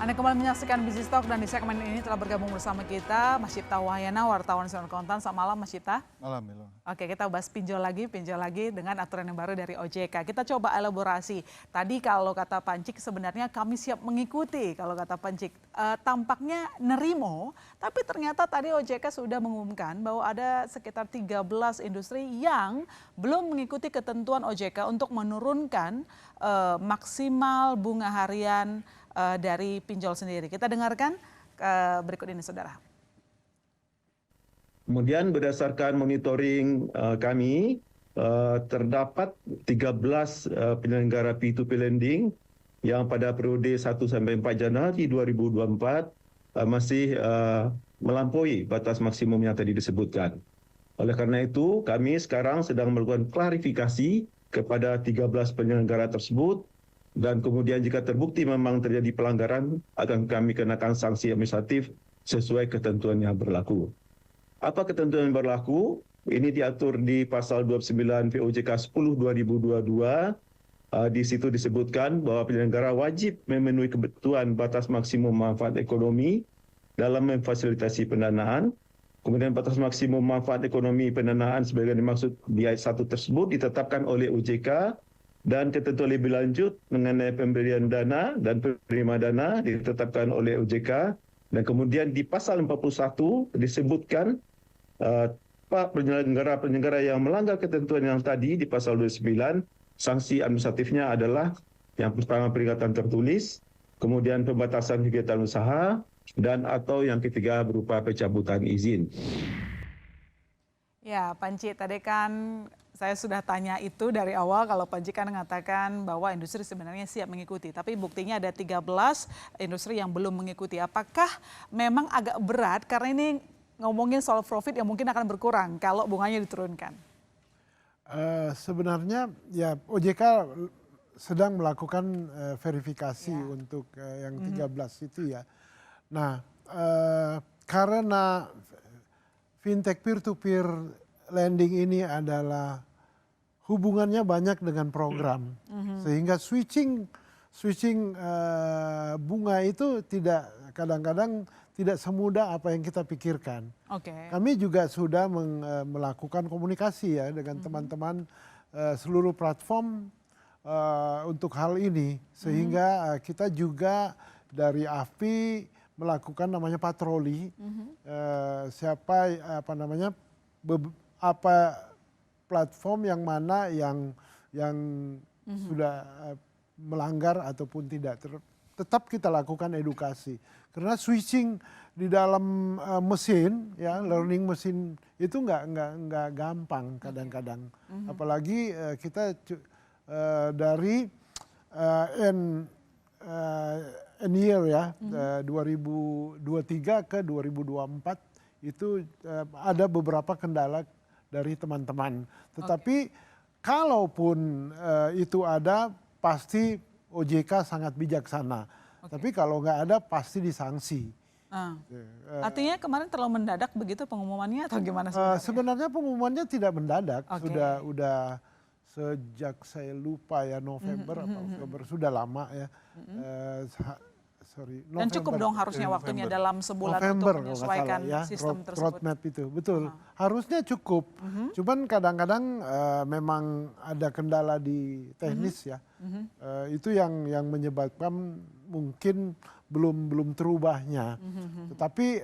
Anda kembali menyaksikan Business Talk dan di segmen ini telah bergabung bersama kita Mas Cipta Wahyana, wartawan Siaran Kontan. Selamat malam Mas Cipta. Malam, Milo. Oke, kita bahas pinjol lagi dengan aturan yang baru dari OJK. Kita coba elaborasi. Tadi kalau kata Pancik sebenarnya kami siap mengikuti kalau kata Pancik. Tampaknya nerimo, tapi ternyata tadi OJK sudah mengumumkan bahwa ada sekitar 13 industri yang belum mengikuti ketentuan OJK untuk menurunkan maksimal bunga harian dari pinjol sendiri. Kita dengarkan berikut ini, saudara. Kemudian berdasarkan monitoring kami, terdapat 13 penyelenggara P2P lending yang pada periode 1 sampai 4 Januari 2024 masih melampaui batas maksimum yang tadi disebutkan. Oleh karena itu, kami sekarang sedang melakukan klarifikasi kepada 13 penyelenggara tersebut, dan kemudian jika terbukti memang terjadi pelanggaran, akan kami kenakan sanksi administratif sesuai ketentuan yang berlaku. Apa ketentuan yang berlaku? Ini diatur di pasal 29 POJK 10/2022. Di situ disebutkan bahwa penyelenggara wajib memenuhi kebutuhan batas maksimum manfaat ekonomi dalam memfasilitasi pendanaan. Kemudian batas maksimum manfaat ekonomi pendanaan sebagai dimaksud di ayat 1 tersebut ditetapkan oleh OJK, dan ketentuan lebih lanjut mengenai pemberian dana dan penerima dana ditetapkan oleh OJK. Dan kemudian di pasal 41 disebutkan penyelenggara yang melanggar ketentuan yang tadi di pasal 29, sanksi administratifnya adalah yang pertama peringatan tertulis, kemudian pembatasan kegiatan usaha, dan atau yang ketiga berupa pencabutan izin. Ya, Panci, tadi kan saya sudah tanya itu dari awal kalau Panci kan mengatakan bahwa industri sebenarnya siap mengikuti. Tapi buktinya ada 13 industri yang belum mengikuti. Apakah memang agak berat karena ini ngomongin soal profit yang mungkin akan berkurang kalau bunganya diturunkan? Sebenarnya ya OJK sedang melakukan verifikasi untuk yang 13 itu ya. Nah, karena fintech peer-to-peer lending ini adalah hubungannya banyak dengan program, sehingga switching bunga itu kadang-kadang tidak semudah apa yang kita pikirkan. Kami juga sudah melakukan komunikasi ya dengan teman-teman seluruh platform untuk hal ini, sehingga kita juga dari AFPI melakukan namanya patroli, platform yang mana yang sudah melanggar ataupun tidak. Tetap kita lakukan edukasi, karena switching di dalam mesin ya, learning mesin itu nggak gampang kadang-kadang. Apalagi kita dari end year ya, 2023 ke 2024 itu ada beberapa kendala dari teman-teman. Tetapi kalaupun itu ada, pasti OJK sangat bijaksana. Tapi kalau nggak ada, pasti disanksi. Artinya kemarin terlalu mendadak begitu pengumumannya atau gimana sebenarnya? Sebenarnya pengumumannya tidak mendadak, sudah sejak saya lupa ya November atau Oktober, sudah lama ya. Dan cukup dong harusnya waktunya dalam sebulan November, untuk menyesuaikan ya, sistem tersebut. Roadmap itu, betul. Harusnya cukup. Cuman kadang-kadang memang ada kendala di teknis ya. Itu yang menyebabkan mungkin belum terubahnya. Tetapi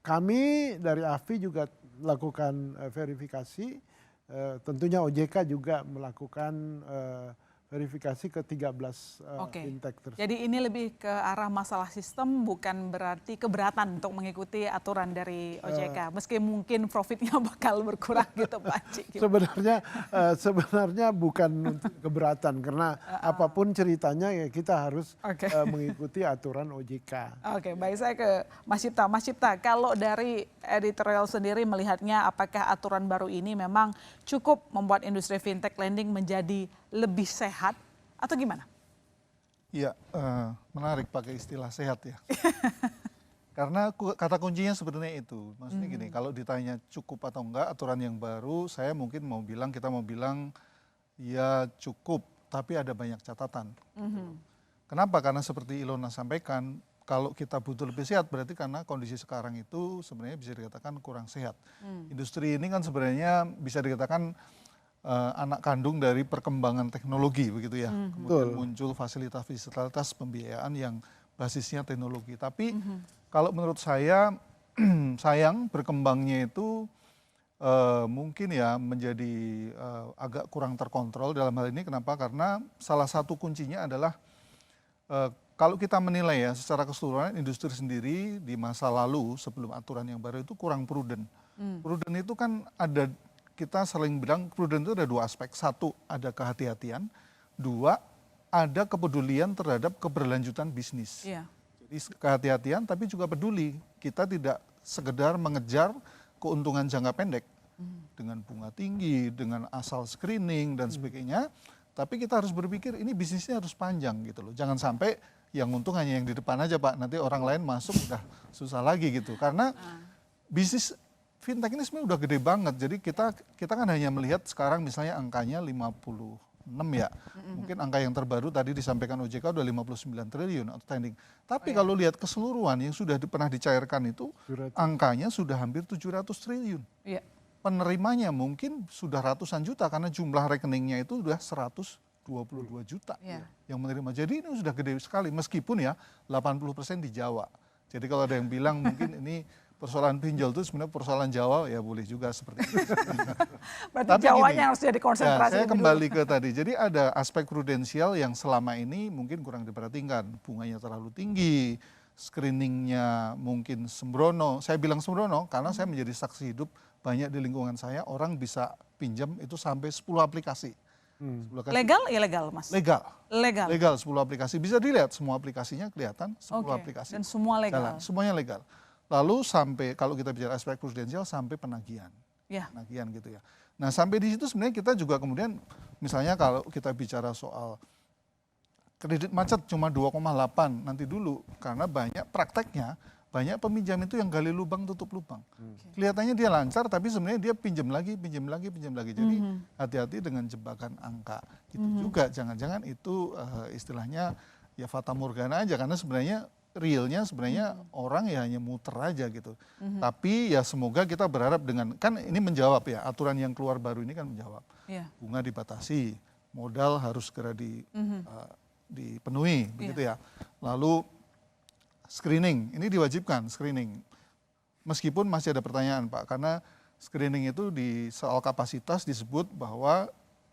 kami dari AFPI juga melakukan verifikasi. Tentunya OJK juga melakukan verifikasi ke 13 fintech tersebut. Jadi ini lebih ke arah masalah sistem, bukan berarti keberatan untuk mengikuti aturan dari OJK. Meski mungkin profitnya bakal berkurang gitu Pak Cik. Sebenarnya bukan keberatan, karena apapun ceritanya ya kita harus mengikuti aturan OJK. Oke, baik, saya ke Mas Cipta. Mas Cipta, kalau dari editorial sendiri melihatnya apakah aturan baru ini memang cukup membuat industri fintech lending menjadi lebih sehat atau gimana? Iya, menarik pakai istilah sehat ya. Karena kata kuncinya sebenarnya itu. Maksudnya gini, kalau ditanya cukup atau enggak aturan yang baru, saya mungkin kita mau bilang ya cukup, tapi ada banyak catatan. Kenapa? Karena seperti Ilona sampaikan, kalau kita butuh lebih sehat berarti karena kondisi sekarang itu sebenarnya bisa dikatakan kurang sehat. Industri ini kan sebenarnya bisa dikatakan anak kandung dari perkembangan teknologi begitu ya. Kemudian muncul fasilitas-fasilitas pembiayaan yang basisnya teknologi. Tapi kalau menurut saya sayang berkembangnya itu mungkin ya menjadi agak kurang terkontrol dalam hal ini. Kenapa? Karena salah satu kuncinya adalah kalau kita menilai ya secara keseluruhan industri sendiri di masa lalu sebelum aturan yang baru itu kurang prudent. Prudent itu kan ada, kita sering bilang prudent itu ada dua aspek. Satu, ada kehati-hatian. Dua, ada kepedulian terhadap keberlanjutan bisnis. Jadi kehati-hatian tapi juga peduli. Kita tidak sekedar mengejar keuntungan jangka pendek dengan bunga tinggi, dengan asal screening dan sebagainya. Tapi kita harus berpikir ini bisnisnya harus panjang gitu loh. Jangan sampai yang untung hanya yang di depan aja Pak. Nanti orang lain masuk udah susah lagi gitu. Karena bisnis fintech ini sebenarnya udah gede banget. Jadi kita kan hanya melihat sekarang misalnya angkanya 56 ya. Mungkin angka yang terbaru tadi disampaikan OJK udah 59 triliun outstanding. Tapi kalau lihat keseluruhan yang sudah pernah dicairkan itu angkanya sudah hampir 700 triliun. Penerimanya mungkin sudah ratusan juta karena jumlah rekeningnya itu sudah 122 juta yang menerima. Jadi ini sudah gede sekali meskipun ya 80% di Jawa. Jadi kalau ada yang bilang mungkin ini persoalan pinjol itu sebenarnya persoalan Jawa, ya boleh juga seperti itu. Berarti tapi Jawanya harus jadi konsentrasi. Ya, saya kembali ke tadi. Jadi ada aspek prudensial yang selama ini mungkin kurang diperhatikan. Bunganya terlalu tinggi, screeningnya mungkin sembrono. Saya bilang sembrono karena saya menjadi saksi hidup banyak di lingkungan saya orang bisa pinjam itu sampai 10 aplikasi. Legal, ilegal Mas? Legal. Legal 10 aplikasi. Bisa dilihat semua aplikasinya kelihatan 10 aplikasi. Dan semua legal? Jalan, semuanya legal. Lalu sampai kalau kita bicara aspek prudensial sampai penagihan. Penagihan gitu ya. Nah sampai di situ sebenarnya kita juga kemudian misalnya kalau kita bicara soal kredit macet cuma 2,8 nanti dulu. Karena banyak prakteknya, banyak peminjam itu yang gali lubang tutup lubang. Kelihatannya dia lancar tapi sebenarnya dia pinjam lagi. Jadi hati-hati dengan jebakan angka. Itu juga jangan-jangan itu istilahnya ya fata morgana aja karena sebenarnya realnya sebenarnya orang ya hanya muter aja gitu. Tapi ya semoga kita berharap dengan, kan ini menjawab ya, aturan yang keluar baru ini kan menjawab. Bunga dibatasi, modal harus segera dipenuhi, begitu ya. Lalu screening, ini diwajibkan screening. Meskipun masih ada pertanyaan Pak, karena screening itu di soal kapasitas disebut bahwa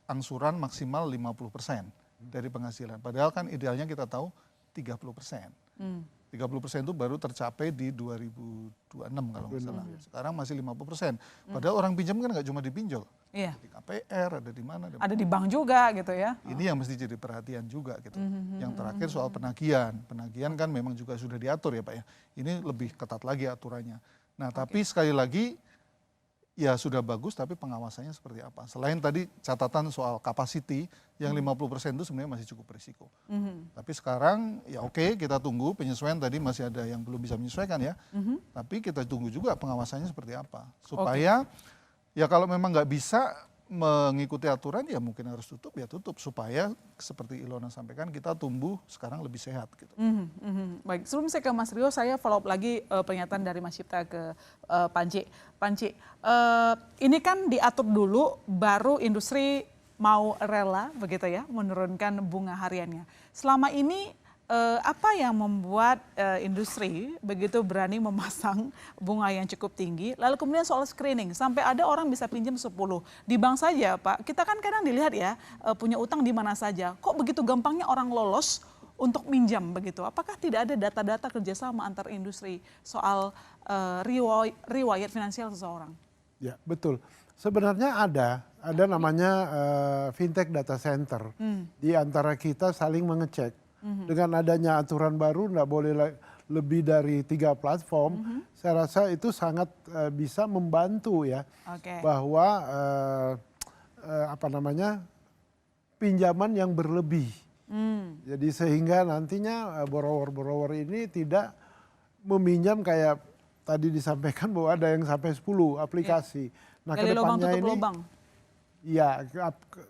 angsuran maksimal 50% dari penghasilan. Padahal kan idealnya kita tahu 30%. 30% itu baru tercapai di 2026 kalau nggak salah. Sekarang masih 50%. Padahal orang pinjam kan nggak cuma di pinjol. Di KPR, ada di mana. Ada di bank juga gitu ya. Ini yang mesti jadi perhatian juga gitu. Yang terakhir soal penagihan. Penagihan kan memang juga sudah diatur ya Pak ya. Ini lebih ketat lagi aturannya. Nah tapi sekali lagi ya sudah bagus tapi pengawasannya seperti apa. Selain tadi catatan soal capacity yang 50% itu sebenarnya masih cukup berisiko. Tapi sekarang ya oke, kita tunggu penyesuaian, tadi masih ada yang belum bisa menyesuaikan ya. Tapi kita tunggu juga pengawasannya seperti apa. Supaya ya kalau memang nggak bisa mengikuti aturan ya mungkin harus tutup ya tutup. Supaya seperti Ilona sampaikan kita tumbuh sekarang lebih sehat gitu. Baik, sebelum saya ke Mas Rio, saya follow up lagi pernyataan dari Mas Cipta ke Panci. Panci, ini kan diatur dulu baru industri mau rela begitu ya menurunkan bunga hariannya. Selama ini apa yang membuat industri begitu berani memasang bunga yang cukup tinggi? Lalu kemudian soal screening, sampai ada orang bisa pinjam 10. Di bank saja Pak, kita kan kadang dilihat ya punya utang di mana saja. Kok begitu gampangnya orang lolos untuk minjam begitu? Apakah tidak ada data-data kerjasama antar industri soal riwayat finansial seseorang? Ya betul. Sebenarnya ada namanya fintech data center. Di antara kita saling mengecek. Dengan adanya aturan baru nggak boleh lebih dari 3 platform, saya rasa itu sangat bisa membantu ya, bahwa pinjaman yang berlebih. Jadi sehingga nantinya borrower ini tidak meminjam kayak tadi disampaikan bahwa ada yang sampai 10 aplikasi. Nah kedepannya ini, ya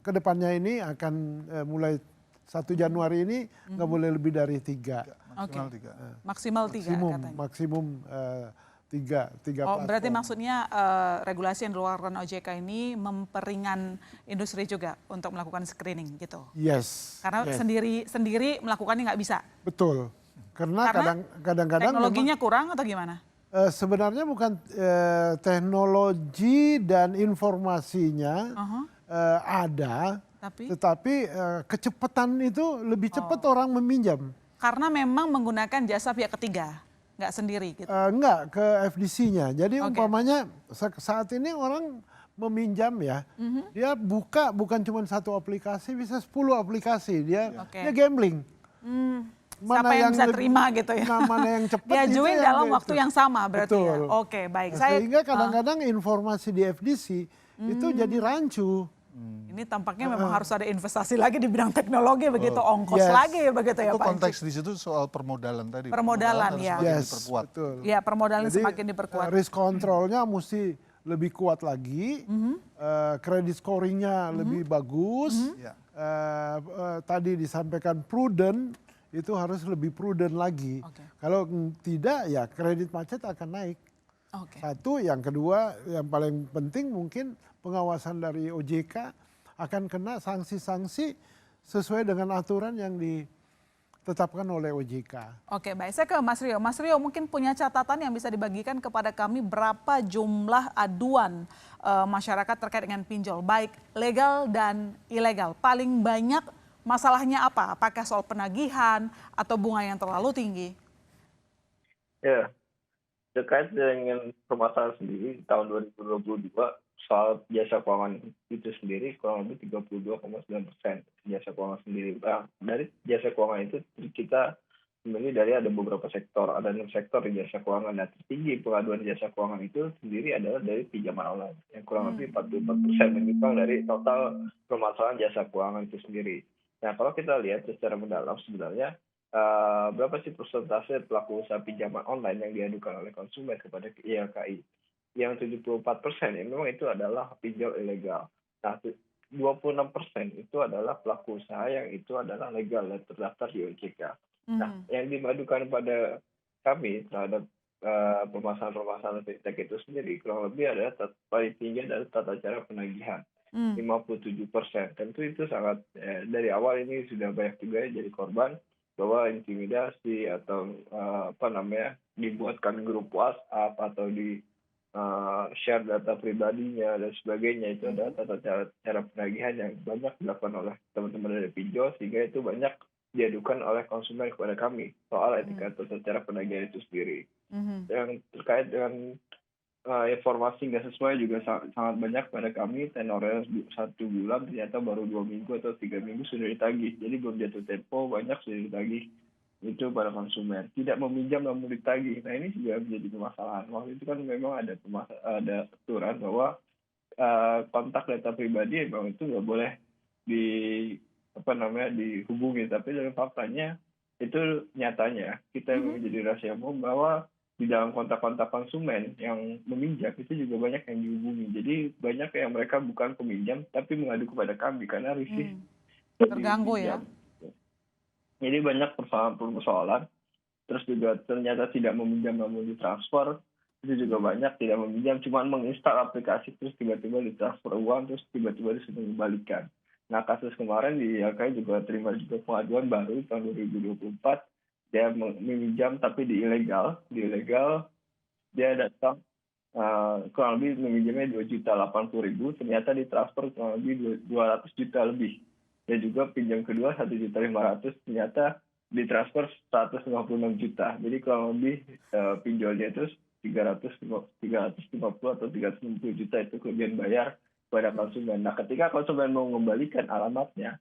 kedepannya ini akan mulai 1 Januari ini nggak boleh lebih dari 3. Maksimal 3. Maksimal 3 katanya. Maksimum 3 platform. Berarti maksudnya regulasi yang dikeluarkan OJK ini memperingan industri juga untuk melakukan screening gitu. Yes. Karena sendiri melakukannya nggak bisa. Betul. Karena kadang-kadang teknologinya kurang atau gimana? Sebenarnya bukan teknologi dan informasinya ada, tetapi kecepatan itu lebih cepat orang meminjam. Karena memang menggunakan jasa pihak ketiga, nggak sendiri gitu? Enggak, ke FDC-nya. Jadi umpamanya saat ini orang meminjam ya, dia buka bukan cuma 1 aplikasi, bisa 10 aplikasi. Dia gambling. Siapa yang bisa terima gitu ya? Mana yang cepat. Diajuin dalam waktu yang sama berarti ya? Oke, baik. Sehingga kadang-kadang informasi di FDC itu jadi rancu. Ini tampaknya memang harus ada investasi lagi di bidang teknologi begitu, ongkos lagi begitu ya Pak. Itu konteks di situ soal permodalan tadi. Permodalan ya. Diperkuat. Ya, permodalan semakin diperkuat. Risk controlnya mesti lebih kuat lagi, credit scoringnya lebih bagus. Tadi disampaikan prudent, itu harus lebih prudent lagi. Kalau tidak ya kredit macet akan naik. Satu, yang kedua yang paling penting mungkin pengawasan dari OJK akan kena sanksi-sanksi sesuai dengan aturan yang ditetapkan oleh OJK. Oke, baik. Saya ke Mas Rio. Mas Rio mungkin punya catatan yang bisa dibagikan kepada kami berapa jumlah aduan masyarakat terkait dengan pinjol, baik legal dan ilegal. Paling banyak masalahnya apa? Apakah soal penagihan atau bunga yang terlalu tinggi? Ya, terkait dengan permasalahan sendiri tahun 2022 soal jasa keuangan itu sendiri kurang lebih 32,9% jasa keuangan sendiri. Dari jasa keuangan itu kita sebenarnya dari ada beberapa sektor, ada 6 sektor di jasa keuangan. Nah, tertinggi pengaduan jasa keuangan itu sendiri adalah dari pinjaman online yang kurang lebih 44% menyimpang dari total permasalahan jasa keuangan itu sendiri. Nah, kalau kita lihat secara mendalam sebenarnya berapa sih persentase pelaku usaha pinjaman online yang diadukan oleh konsumen kepada YLKI? Yang 74% yang memang itu adalah pinjol ilegal. Nah, 26% itu adalah pelaku usaha yang itu adalah legal dan terdaftar di OJK. Nah, yang diadukan pada kami terhadap permasalahan-permasalahan fintech itu sendiri kurang lebih adalah paling tinggi adalah tata cara penagihan. 57%. Tentu itu sangat dari awal ini sudah banyak juga jadi korban bahwa intimidasi atau dibuatkan grup WhatsApp atau di share data pribadinya dan sebagainya. Itu adalah tata cara penagihan yang banyak dilakukan oleh teman-teman dari pinjol, sehingga itu banyak diadukan oleh konsumen kepada kami soal etika tata cara penagihan itu sendiri. Yang terkait dengan informasi nggak sesuai juga sangat banyak pada kami. Tenornya 1 bulan ternyata baru 2 minggu atau 3 minggu sudah ditagih. Jadi belum jatuh tempo banyak sudah ditagih itu pada konsumen. Tidak meminjam namun ditagih. Nah, ini juga menjadi permasalahan. Waktu itu kan memang ada aturan bahwa kontak data pribadi memang itu nggak boleh dihubungi. Tapi dari faktanya itu nyatanya kita menjadi rahasia umum bahwa di dalam kontak-kontak konsumen yang meminjam itu juga banyak yang dihubungi. Jadi banyak yang mereka bukan peminjam tapi mengadu kepada kami karena risih terganggu ya. Jadi banyak persoalan. Terus juga ternyata tidak meminjam namun ditransfer. Itu juga banyak tidak meminjam cuma menginstal aplikasi terus tiba-tiba ditransfer uang terus tiba-tiba disuruh mengembalikan. Nah, kasus kemarin di YLKI juga terima juga pengaduan baru tahun 2024. Dia meminjam tapi di ilegal dia datang kurang lebih meminjamnya 2.080.000, ternyata ditransfer kurang lebih 200 juta lebih. Dan juga pinjam kedua 1.500.000, ternyata ditransfer 156 juta. Jadi kurang lebih pinjolnya itu 350 atau 360 juta itu kemudian bayar kepada konsumen. Nah, ketika konsumen mau mengembalikan alamatnya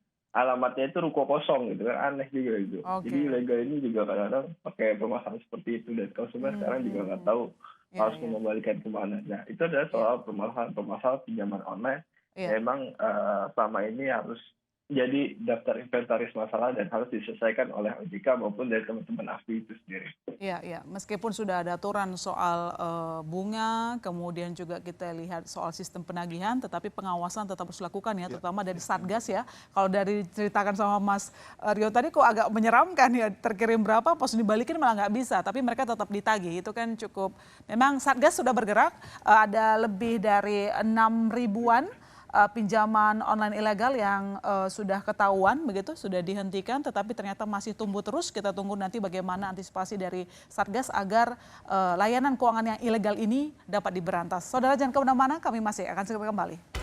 itu ruko kosong gitu kan, aneh juga gitu. Jadi legal ini juga kadang-kadang pakai permasalahan seperti itu dan konsumen sekarang juga nggak tahu harus mengembalikan kemana. Nah, itu adalah soal permasalahan pinjaman online. Memang selama ini harus jadi daftar inventaris masalah dan harus diselesaikan oleh OJK maupun dari teman-teman AFI itu sendiri. Iya, iya. Meskipun sudah ada aturan soal bunga, kemudian juga kita lihat soal sistem penagihan, tetapi pengawasan tetap harus dilakukan ya, terutama dari Satgas ya. Kalau dari ceritakan sama Mas Rio tadi kok agak menyeramkan ya, terkirim berapa, pos dibalikin malah nggak bisa, tapi mereka tetap ditagih. Itu kan cukup, memang Satgas sudah bergerak, ada lebih dari 6 ribuan pinjaman online ilegal yang sudah ketahuan begitu, sudah dihentikan, tetapi ternyata masih tumbuh terus. Kita tunggu nanti bagaimana antisipasi dari Satgas agar layanan keuangan yang ilegal ini dapat diberantas. Saudara jangan kemana-mana, kami masih akan segera kembali.